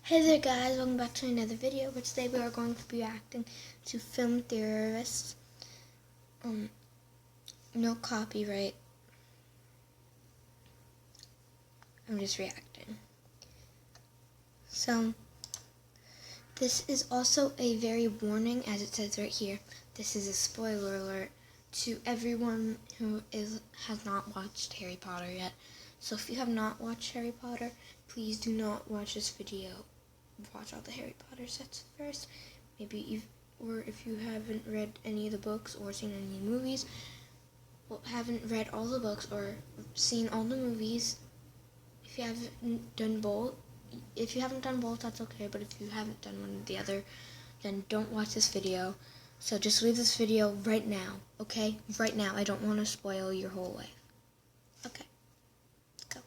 Hey there guys, welcome back to another video, where today we are going to be reacting to Film Theorists. No copyright. I'm just reacting. So, this is also a very warning, as it says right here. This is a spoiler alert to everyone who has not watched Harry Potter yet. So if you have not watched Harry Potter, please do not watch this video. Watch all the Harry Potter sets first. Maybe if you haven't read any of the books or seen any movies, haven't read all the books or seen all the movies. If you haven't done both, that's okay. But if you haven't done one or the other, then don't watch this video. So just leave this video right now, okay? Right now. I don't want to spoil your whole life. Okay. Go.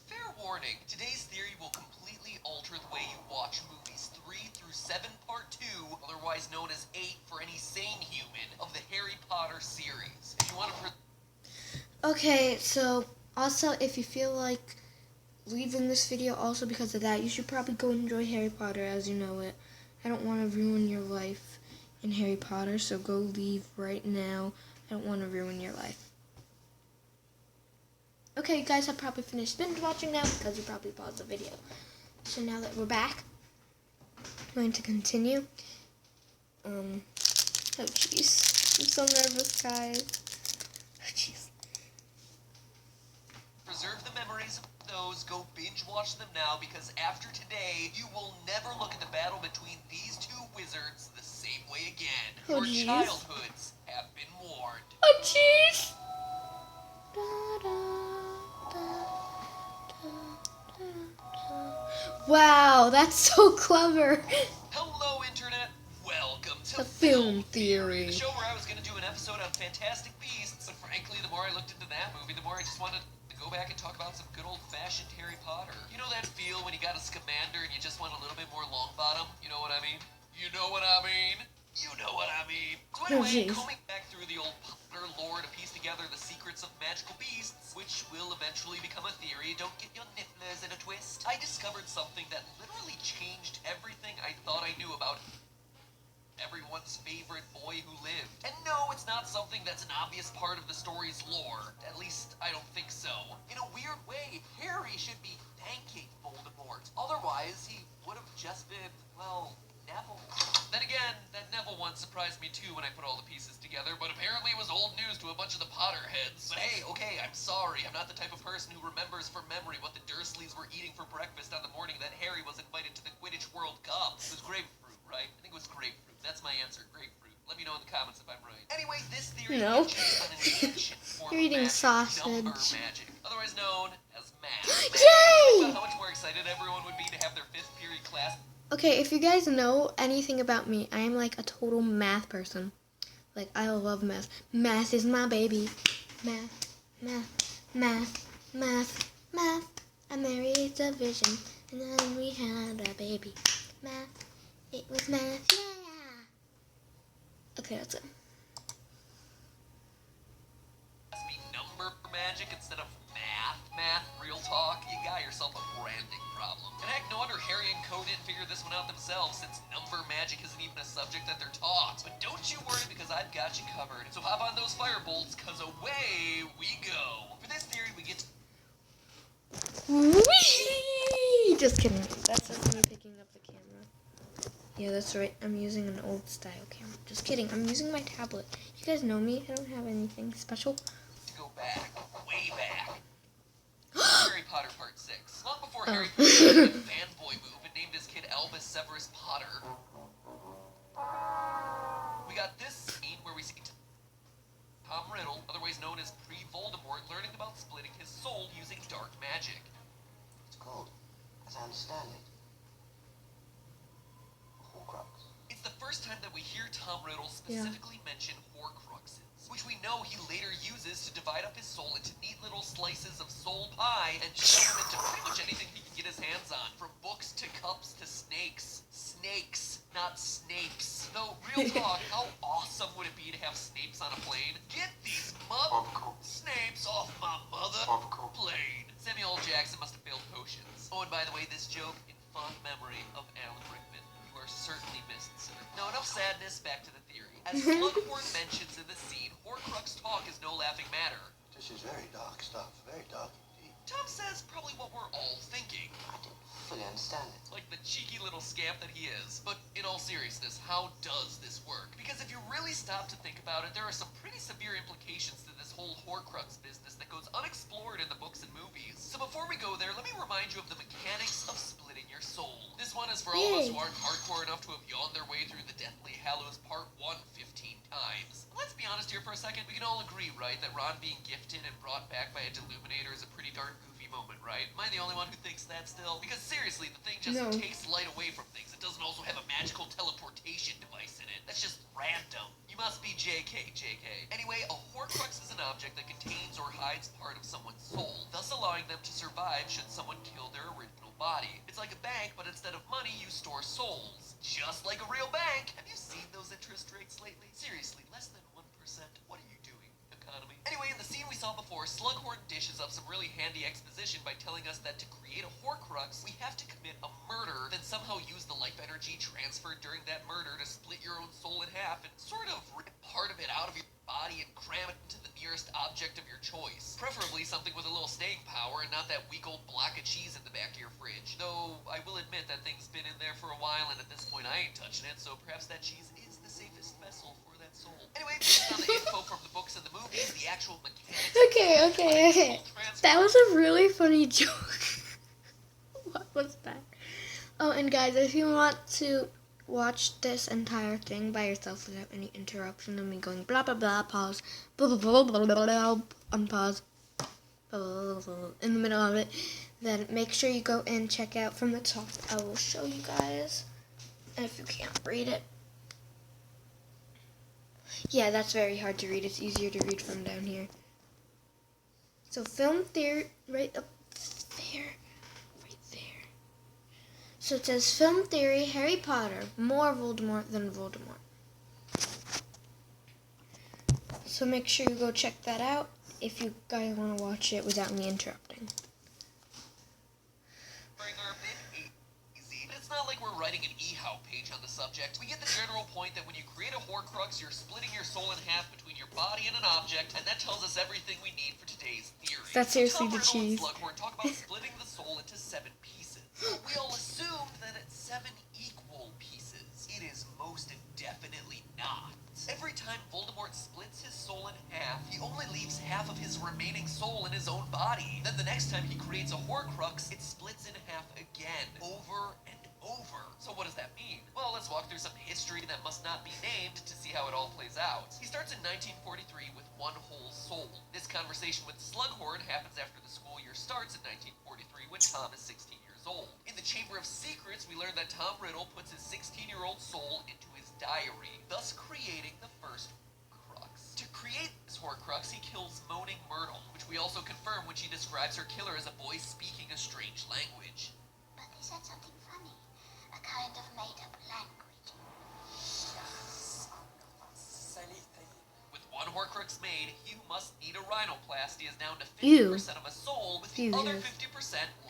Fair warning, today's theory will completely alter the way you watch movies 3 through 7 Part 2, otherwise known as 8 for any sane human, of the Harry Potter series. If you want to Okay, so also if you feel like leaving this video also because of that, you should probably go enjoy Harry Potter as you know it. I don't want to ruin your life in Harry Potter, so go leave right now. I don't want to ruin your life. Okay, you guys have probably finished binge watching now because you probably paused the video. So now that we're back, I'm going to continue. Oh jeez, I'm so nervous, guys. Oh jeez. preserve the memories of those, go binge watch them now, because after today, you will never look at the battle between these two wizards the same way again. Oh, Your geez. childhoods have been warned. Oh jeez. Wow, that's so clever. Hello, Internet. Welcome to The Film Theory. The show where I was going to do an episode on Fantastic Beasts, but frankly, the more I looked into that movie, the more I just wanted to go back and talk about some good old-fashioned Harry Potter. You know that feel when you got a Scamander and you just want a little bit more Longbottom? You know what I mean? You know what I mean? You know what I mean. So anyway, combing back through the old Potter lore to piece together the secrets of magical beasts, which will eventually become a theory, don't get your nifflers in a twist, I discovered something that literally changed everything I thought I knew about everyone's favorite boy who lived. And no, it's not something that's an obvious part of the story's lore. At least, I don't think so. In a weird way, Harry should be thanking Voldemort. Otherwise, he would have just been, well, Neville. Then again, that Neville one surprised me too when I put all the pieces together, but apparently it was old news to a bunch of the Potterheads. But hey, okay, I'm sorry. I'm not the type of person who remembers from memory what the Dursleys were eating for breakfast on the morning that Harry was invited to the Quidditch World Cup. It was grapefruit, right? I think it was grapefruit. That's my answer, grapefruit. Let me know in the comments if I'm right. Anyway, this theory hinges on an ancient form You're eating of magic, sausage. number magic, otherwise known as math. Yay! How much more excited everyone would be to have their 5th period class. Okay, if you guys know anything about me, I am like a total math person. Like, I love math. Math is my baby. Math, math, math, math, math. I married a vision, and then we had a baby. Math, it was math, yeah. Okay, that's it. Be number magic instead of math, real talk. You got yourself a branding problem. And heck, no wonder Harry and Co didn't figure this one out themselves, since number magic isn't even a subject that they're taught. But don't you worry, because I've got you covered. So hop on those firebolts, cause away we go. For this theory, we get to Whee! Just kidding. That's just me picking up the camera. Yeah, that's right. I'm using an old style camera. Just kidding. I'm using my tablet. You guys know me. I don't have anything special. go back, way back. Harry Potter Part 6. Long before Harry did the fanboy move and named his kid Albus Severus Potter, we got this scene where we see Tom Riddle, otherwise known as Pre-Voldemort, learning about splitting his soul using dark magic. It's called, as I understand it, Horcrux. It's the first time that we hear Tom Riddle specifically mention Horcruxes, which we know he later uses to divide up his soul into neat little slices of soul pie and shove them into pretty much anything he can get his hands on, from books to cups to snakes. Snakes, not Snapes. Though, real talk, how awesome would it be to have Snapes on a plane? Get these Snapes off my plane. Samuel L. Jackson must have failed potions. Oh, and by the way, this joke, in fond memory of Alan Rickman. You are certainly missed, sir. Now, enough sadness, back to the theory. As Slughorn mentions in the scene, Horcrux talk is no laughing matter. This is very dark stuff. Very dark indeed. Tom says probably what we're all thinking. I didn't fully understand it. Like the cheeky little scamp that he is. But in all seriousness, how does this work? Because if you really stop to think about it, there are some pretty severe implications to this whole Horcrux business that goes unexplored in the books and movies. So before we go there, let me remind you of the mechanics of splitting your soul. This one is for all of us who aren't hardcore enough to have yawned their way through the Deathly Hallows Part 1 15 times. Let's be honest here for a second. We can all agree, right, that Ron being gifted and brought back by a Deluminator is a pretty darn goofy moment, right? Am I the only one who thinks that still? Because seriously, the thing just takes light away from things. It doesn't also have a magical teleportation device in it. That's just random. You must be JK, JK. Anyway, a Horcrux is an object that contains or hides part of someone's soul, thus allowing them to survive should someone kill their original body. It's like a bank, but instead of money, you store souls. Just like a real bank. Have you seen those interest rates lately? Seriously, less than 1%. What are you doing, economy? Anyway, in the scene we saw before, Slughorn dishes up some really handy exposition by telling us that to create a Horcrux, we have to commit a murder, then somehow use the life energy transferred during that murder to split your own soul in half and sort of rip part of it out of your body and cram it into the nearest object of your choice. Preferably something with a little staying power and not that weak old block of cheese in the back of your fridge. Though, I will admit that thing's been in there for a while and at this point I ain't touching it, so perhaps that cheese is the safest vessel for that soul. Anyway, based on the info from the books and the movies, the actual mechanics... Okay. That was a really funny joke. What was that? Oh, and guys, if you want to watch this entire thing by yourself without any interruption of me going blah blah blah, pause, blah blah blah blah blah blah, unpause, blah, blah, blah, blah, in the middle of it, then make sure you go and check out from the top. I will show you guys, and if you can't read it, yeah, that's very hard to read. It's easier to read from down here. So film theory, right up there. So it says, film theory, Harry Potter, more Voldemort than Voldemort. So make sure you go check that out if you guys want to watch it without me interrupting. It's not like we're writing an eHow page on the subject. We get the general point that when you create a Horcrux, you're splitting your soul in half between your body and an object, and that tells us everything we need for today's theory. That's seriously the Tom Riddle cheese. and Slughorn talk about splitting the soul into 7 pieces. We all assumed that it's 7 equal pieces. It is most definitely not. Every time Voldemort splits his soul in half, he only leaves half of his remaining soul in his own body. Then the next time he creates a Horcrux, it splits in half again, over and over. So what does that mean? Well, let's walk through some history that must not be named to see how it all plays out. He starts in 1943 with 1 whole soul. This conversation with Slughorn happens after the school year starts in 1943 when Tom is 16 years old. In the Chamber of Secrets, we learn that Tom Riddle puts his 16-year-old soul into his diary, thus creating the first Horcrux. To create this Horcrux, he kills Moaning Myrtle, which we also confirm when she describes her killer as a boy speaking a strange language. But they said something funny. A kind of made-up language. With 1 Horcrux made, Hugh must need a rhinoplasty is down to 50% Ew. of a soul, with the other 50%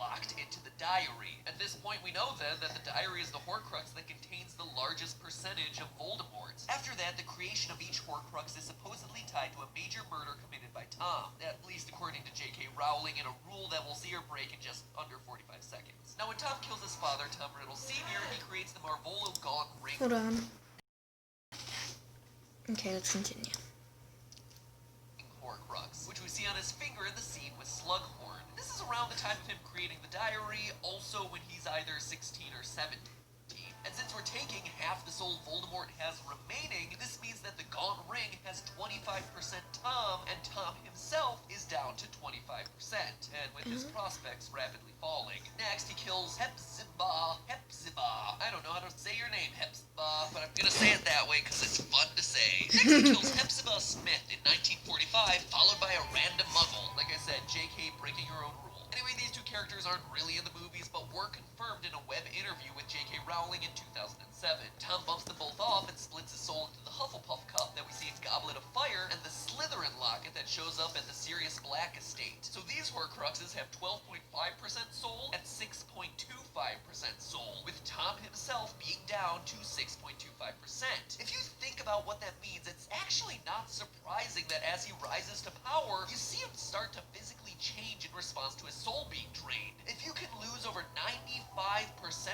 locked into the diary. At this point, we know then that the diary is the Horcrux that contains the largest percentage of Voldemort's. After that, the creation of each Horcrux is supposedly tied to a major murder committed by Tom, at least according to J.K. Rowling, in a rule that we'll see her break in just under 45 seconds. Now, when Tom kills his father, Tom Riddle Sr., he creates the Marvolo Gaunt Ring. Hold on. Okay, let's continue. Horcrux, which we see on his finger in the scene with Slughorn. This is around the time of him creating the diary, also when he's either 16 or 17. And since we're taking half the soul Voldemort has remaining, this means that the Gaunt Ring has 25% Tom, and Tom himself is down to 25%, and with his prospects rapidly falling. Next, he kills Hepzibah. I don't know how to say your name, Hepzibah, but I'm gonna say it that way because it's fun to say. Next, he kills Hepzibah Smith in 1945, followed by a random muggle. Like I said, JK breaking her own rule. Anyway, these 2 characters aren't really in the movies, but were confirmed in a web interview with J.K. Rowling in 2007. Tom bumps them both off and splits his soul into the Hufflepuff cup that we see in Goblet of Fire and the Slytherin locket that shows up at the Sirius Black estate. So these Horcruxes have 12.5% soul and 6.25% soul, with Tom himself being down to 6.25%. If you think about what that means, it's actually not surprising that as he rises to power, you see him start to physically change in response to his soul being drained. If you can lose over 95%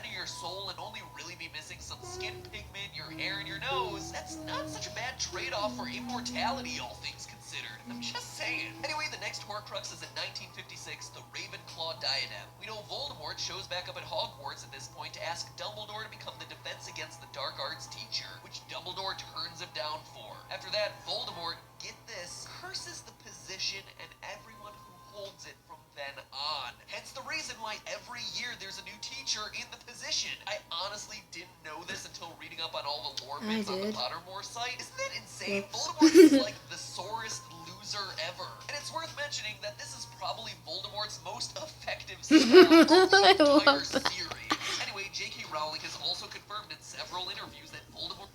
of your soul and only really be missing some skin pigment, your hair, and your nose, that's not such a bad trade-off for immortality, all things considered. I'm just saying. Anyway, the next Horcrux is in 1956, the Ravenclaw diadem. We know Voldemort shows back up at Hogwarts at this point to ask Dumbledore to become the Defense Against the Dark Arts teacher, which Dumbledore turns him down for. After that, Voldemort, get this, curses the position and everyone who holds it from then on. Hence the reason why every year there's a new teacher in the position. I honestly didn't know this until reading up on all the lore bits on the Pottermore site. Isn't that insane? Voldemort is like the sorest loser ever. And it's worth mentioning that this is probably Voldemort's most effective spell of the entire series. Anyway, J.K. Rowling has also confirmed in several interviews that Voldemort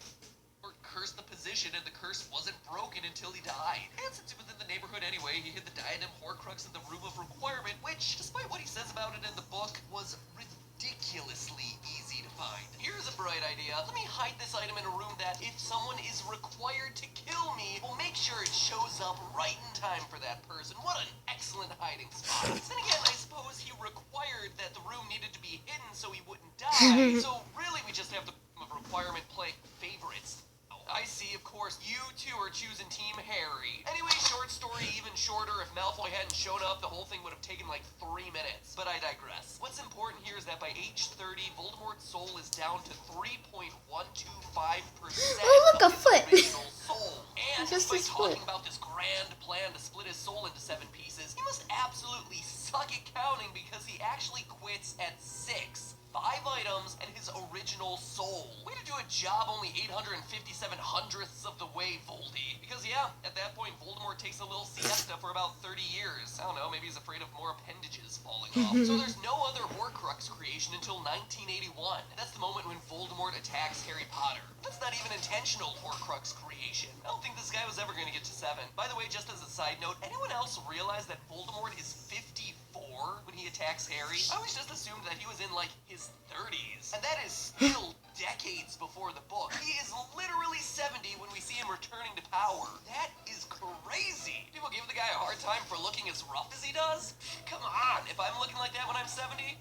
cursed the position and the curse wasn't broken until he died. And since he was in the neighborhood anyway, he hid the diadem Horcrux in the Room of Requirement, which, despite what he says about it in the book, was ridiculously easy to find. Here's a bright idea. Let me hide this item in a room that, if someone is required to kill me, will make sure it shows up right in time for that person. What an excellent hiding spot. Then again, I suppose he required that the room needed to be hidden so he wouldn't die. So really, we just have the Room of Requirement play favorites. I see, of course, you two are choosing Team Harry. Anyway, short story, even shorter. If Malfoy hadn't shown up, the whole thing would have taken like 3 minutes. But I digress. What's important here is that by age 30, Voldemort's soul is down to 3.125% Oh, look, a of foot. his original soul. And Just despite his foot. talking about this grand plan to split his soul into 7 pieces, he must absolutely suck at counting because he actually quits at 6. 5 items and his original soul. Way to do a job only 857 hundredths of the way, Voldy. Because yeah, at that point, Voldemort takes a little siesta for about 30 years. I don't know, maybe he's afraid of more appendages falling off. So there's no other Horcrux creation until 1981. That's the moment when Voldemort attacks Harry Potter. That's not even intentional Horcrux creation. I don't think this guy was ever going to get to 7. By the way, just as a side note, anyone else realize that Voldemort is 54 when he attacks Harry? I always just assumed that he was in like his 30s. And that is still decades before the book. He is literally 70 when we see him returning to power. That is crazy. People give the guy a hard time for looking as rough as he does? Come on, if I'm looking like that when I'm 70,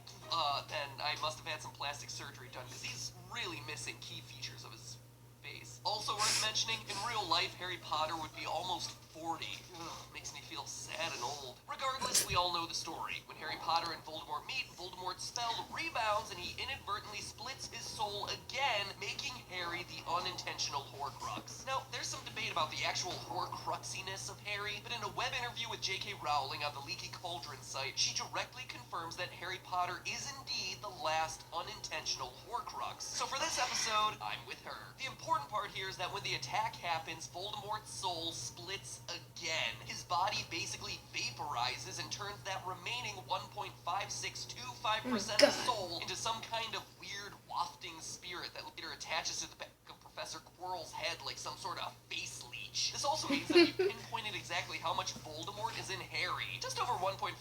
then I must have had some plastic surgery done because he's really missing key features of his face. Also worth mentioning, in real life, Harry Potter would be almost 40. Ugh, makes me feel sad and old. Regardless, we all know the story. When Harry Potter and Voldemort meet, Voldemort's spell rebounds and he inadvertently splits his soul again, making Harry the unintentional Horcrux. Now, there's some debate about the actual Horcruxiness of Harry, but in a web interview with J.K. Rowling on the Leaky Cauldron site, she directly confirms that Harry Potter is indeed the last unintentional Horcrux. So for this episode, I'm with her. The important part here is that when the attack happens, Voldemort's soul splits again. His body basically vaporizes and turns that remaining 1.5625% of soul into some kind of weird wafting spirit that later attaches to the back of Professor Quirrell's head like some sort of face leech. This also means that we pinpointed exactly how much Voldemort is in Harry. Just over 1.5%.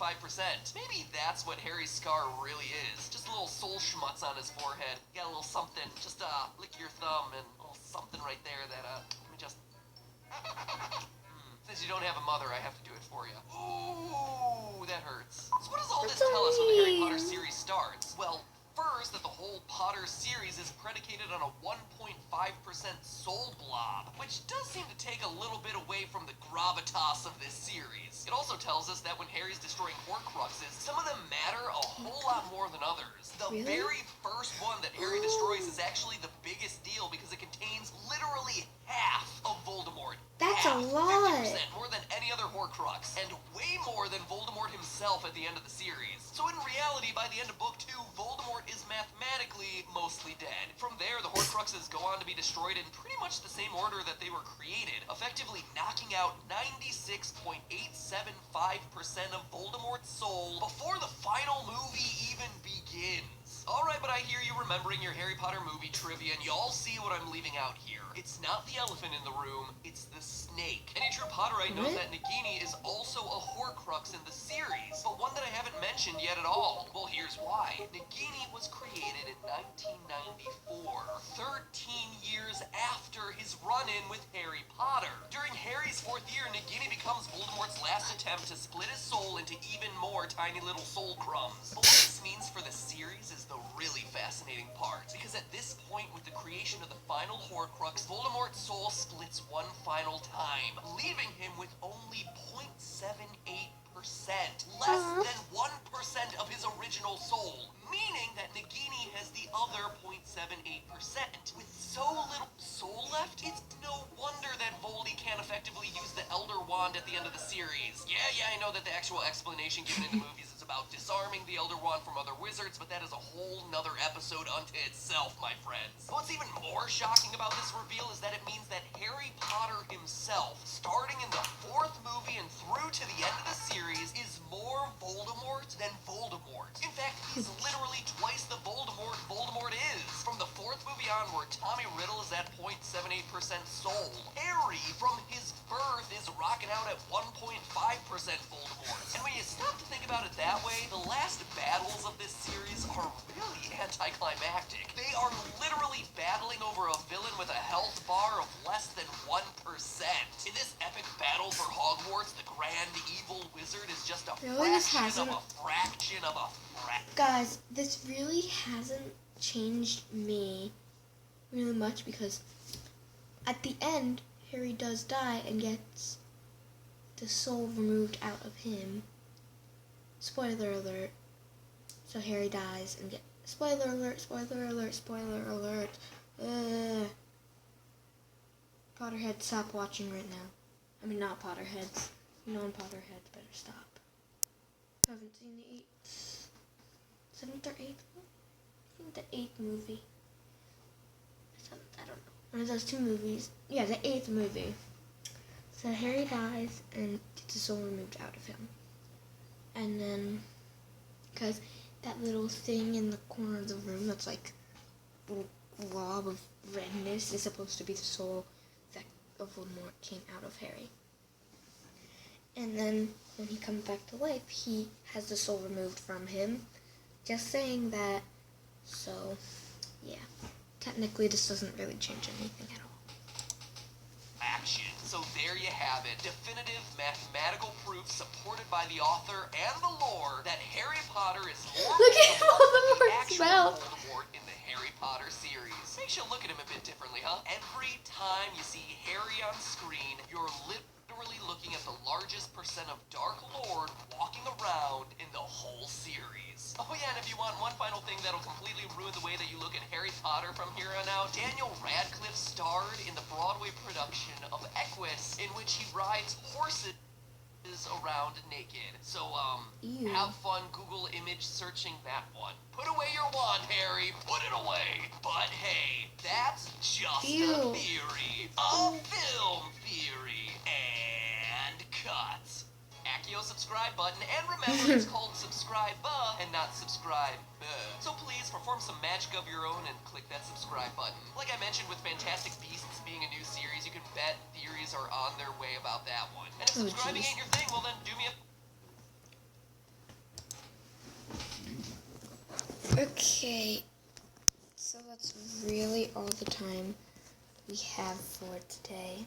Maybe that's what Harry's scar really is. Just a little soul schmutz on his forehead. Got a little something. Just lick your thumb and a little something right there that let me just... Since you don't have a mother, I have to do it for you. Ooh, that hurts. So what does all this tell us when the Harry Potter series starts? Well, first, that the whole Potter series is predicated on a 1.5% soul blob, which does seem to take a little bit away from the gravitas of this series. It also tells us that when Harry's destroying Horcruxes, some of them matter a whole lot more than others. The very first one that Harry destroys is actually the biggest deal because it contains literally half of Voldemort. That's a lot. 50% more than any other Horcrux, and way more than Voldemort himself at the end of the series. So in reality, by the end of Book 2, Voldemort is mathematically mostly dead. From there, the Horcruxes go on to be destroyed in pretty much the same order that they were created, effectively knocking out 96.875% of Voldemort's soul before the final movie even begins. Alright, but I hear you remembering your Harry Potter movie trivia, and y'all see what I'm leaving out here. It's not the elephant in the room, it's the snake. Any true Potterite knows that Nagini is also a Horcrux in the series, but one that I haven't mentioned yet at all. Well, here's why. Nagini was created in 1994, 13 years after his run-in with Harry Potter. During Harry's 4th year, Nagini becomes Voldemort's last attempt to split his soul into even more tiny little soul crumbs. But what this means for the series is the really fascinating part, because at this point with the creation of the final Horcrux, Voldemort's soul splits one final time, leaving him with only 0.78%, less than 1% of his original soul, meaning that Nagini has the other 0.78%. With so little soul left, it's no wonder that Voldy can't effectively use the Elder Wand at the end of the series. Yeah, I know that the actual explanation given in the movies is about disarming the Elder Wand from other wizards, but that is a whole nother episode unto itself, my friends. What's even more shocking about this reveal is that it means that Harry Potter himself, starting in the 4th movie and through to the end of the series, is more Voldemort than Voldemort. In fact, he's literally twice the Voldemort is. From the 4th movie onward, Tommy Riddle is at 0.78% soul. Harry, from his birth, is rocking out at 1.5% Voldemort. And when you stop to think about it that way, the last battles of this series are really anticlimactic. They are literally battling over a villain with a health bar of less than 1%. In this epic battle for Hogwarts, the grand evil wizard is just a fraction of a fraction of a fraction. Guys, this really hasn't changed me really much, because at the end, Harry does die and gets the soul removed out of him. Spoiler alert. So Harry dies and spoiler alert, spoiler alert, spoiler alert. Potterheads, stop watching right now. I mean, not Potterheads. Non-Potterheads better stop. I haven't seen the 7th or 8th one? I think the 8th movie. 7th, I don't know. One of those 2 movies. Yeah, the 8th movie. So Harry dies and gets the soul removed out of him. And then, because that little thing in the corner of the room that's like a little glob of redness is supposed to be the soul that of Voldemort came out of Harry. And then when he comes back to life, he has the soul removed from him. Just saying that. So, yeah. Technically, this doesn't really change anything at all. Action. So there you have it. Definitive mathematical proof supported by the author and the lore that Harry Potter is more Look at how than the Voldemort actual smells. Voldemort in the Harry Potter series. Makes you look at him a bit differently, huh? Every time you see Harry on screen, you're literally looking at the largest percent of Dark Lord walking around in the whole series. Oh yeah, and if you want one final thing that'll completely ruin the way that you look at Harry Potter from here on out, Daniel Radcliffe starred in the Broadway production of Equus, in which he rides horses around naked. So, Ew. have fun Google image searching that one. Put away your wand, Harry. Put it away. But hey, that's just Ew. a theory. A film theory. And cut. Accio subscribe button, and remember it's called subscribe and not subscribe. So please perform some magic of your own and click that subscribe button. Like I mentioned with Fantastic Beasts being a new series, you can bet theories are on their way about that one. And if subscribing ain't your thing, well then do me a... Okay. So that's really all the time we have for today.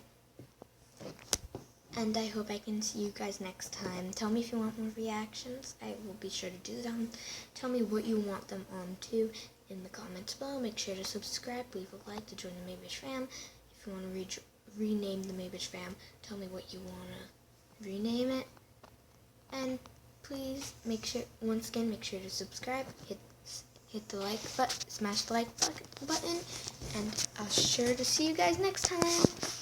And I hope I can see you guys next time. Tell me if you want more reactions. I will be sure to do them. Tell me what you want them on to in the comments below. Make sure to subscribe, leave a like to join the Maybish fam. If you want to rename the Maybish fam, tell me what you want to rename it. And please make sure, once again, make sure to subscribe. Hit the like button, smash the like button, and I'll sure to see you guys next time.